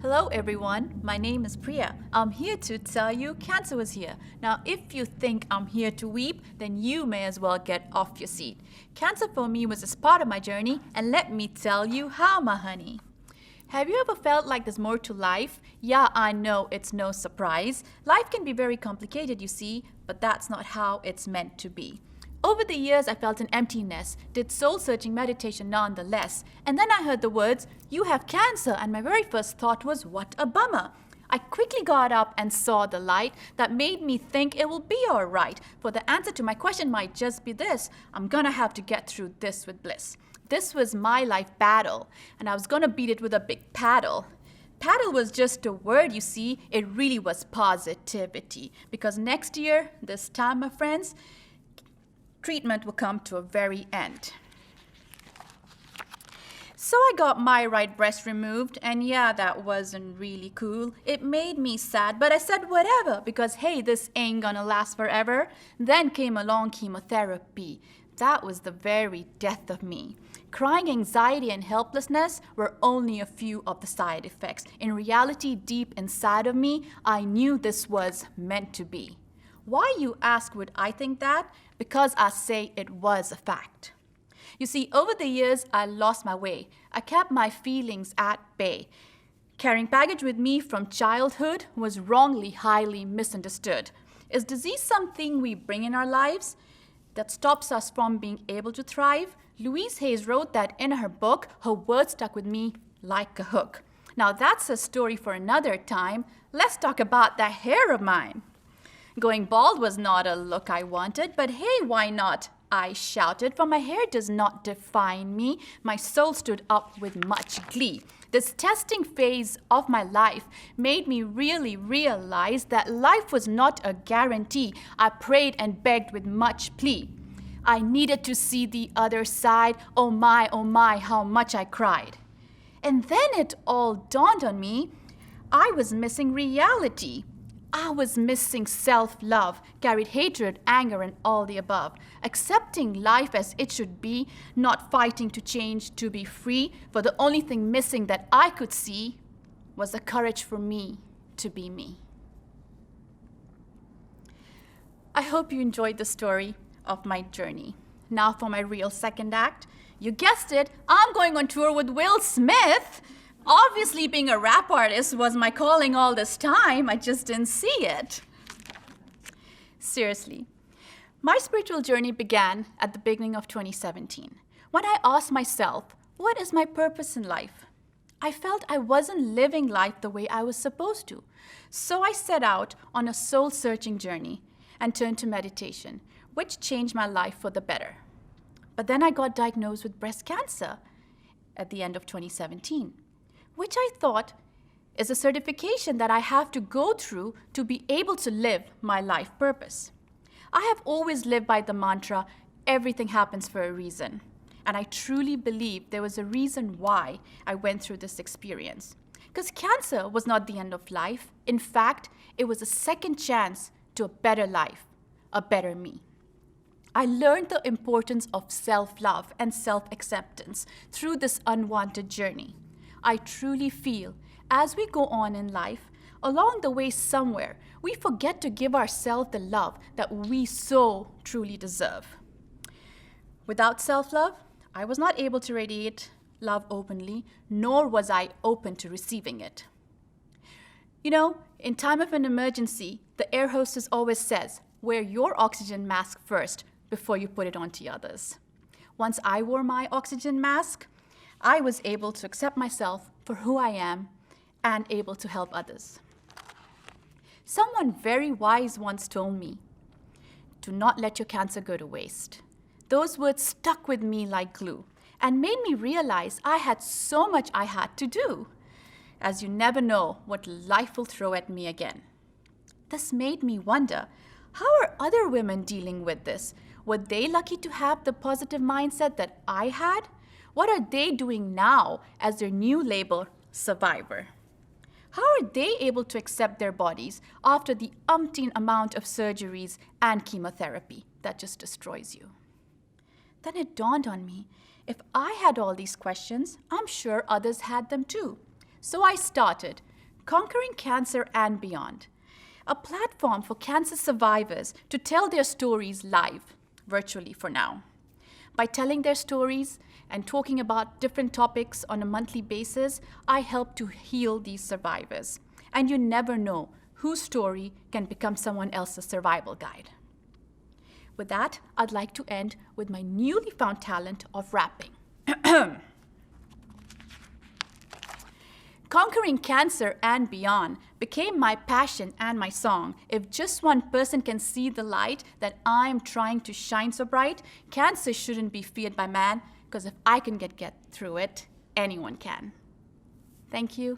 Hello everyone, my name is Priya. I'm here to tell you cancer was here. Now if you think I'm here to weep, then you may as well get off your seat. Cancer for me was a part of my journey, and let me tell you how, my honey. Have you ever felt like there's more to life? Yeah, I know, it's no surprise. Life can be very complicated, you see, but that's not how it's meant to be. Over the years, I felt an emptiness, did soul-searching meditation nonetheless, and then I heard the words, "You have cancer," and my very first thought was, what a bummer. I quickly got up and saw the light that made me think it will be all right, for the answer to my question might just be this: I'm gonna have to get through this with bliss. This was my life battle, and I was gonna beat it with a big paddle. Paddle was just a word, you see. It really was positivity, because next year, this time, my friends, treatment will come to a very end. So I got my right breast removed, and yeah, that wasn't really cool. It made me sad, but I said whatever, because hey, this ain't gonna last forever. Then came along chemotherapy. That was the very death of me. Crying, anxiety, and helplessness were only a few of the side effects. In reality, deep inside of me, I knew this was meant to be. Why, you ask, would I think that? Because I say it was a fact. You see, over the years, I lost my way. I kept my feelings at bay. Carrying baggage with me from childhood was wrongly, highly misunderstood. Is disease something we bring in our lives that stops us from being able to thrive? Louise Hayes wrote that in her book. Her words stuck with me like a hook. Now that's a story for another time. Let's talk about that hair of mine. Going bald was not a look I wanted, but hey, why not? I shouted, for my hair does not define me. My soul stood up with much glee. This testing phase of my life made me really realize that life was not a guarantee. I prayed and begged with much plea. I needed to see the other side. Oh my, how much I cried. And then it all dawned on me. I was missing reality. I was missing self-love, carried hatred, anger, and all the above. Accepting life as it should be, not fighting to change, to be free, for the only thing missing that I could see was the courage for me to be me. I hope you enjoyed the story of my journey. Now for my real second act. You guessed it, I'm going on tour with Will Smith. Obviously, being a rap artist was my calling all this time. I just didn't see it. Seriously, my spiritual journey began at the beginning of 2017, when I asked myself, what is my purpose in life? I felt I wasn't living life the way I was supposed to. So I set out on a soul-searching journey and turned to meditation, which changed my life for the better. But then I got diagnosed with breast cancer at the end of 2017. Which I thought is a certification that I have to go through to be able to live my life purpose. I have always lived by the mantra, everything happens for a reason. And I truly believe there was a reason why I went through this experience. Because cancer was not the end of life. In fact, it was a second chance to a better life, a better me. I learned the importance of self-love and self-acceptance through this unwanted journey. I truly feel, as we go on in life, along the way somewhere, we forget to give ourselves the love that we so truly deserve. Without self-love, I was not able to radiate love openly, nor was I open to receiving it. You know, in time of an emergency, the air hostess always says, wear your oxygen mask first before you put it onto others. Once I wore my oxygen mask, I was able to accept myself for who I am and able to help others. Someone very wise once told me, do not let your cancer go to waste. Those words stuck with me like glue and made me realize I had so much I had to do, as you never know what life will throw at me again. This made me wonder, how are other women dealing with this? Were they lucky to have the positive mindset that I had? What are they doing now as their new label, survivor? How are they able to accept their bodies after the umpteen amount of surgeries and chemotherapy that just destroys you? Then it dawned on me, if I had all these questions, I'm sure others had them too. So I started Conquering Cancer and Beyond, a platform for cancer survivors to tell their stories live, virtually for now. By telling their stories and talking about different topics on a monthly basis, I help to heal these survivors. And you never know whose story can become someone else's survival guide. With that, I'd like to end with my newly found talent of rapping. Conquering Cancer and Beyond became my passion and my song. If just one person can see the light that I'm trying to shine so bright, cancer shouldn't be feared by man, because if I can get through it, anyone can. Thank you.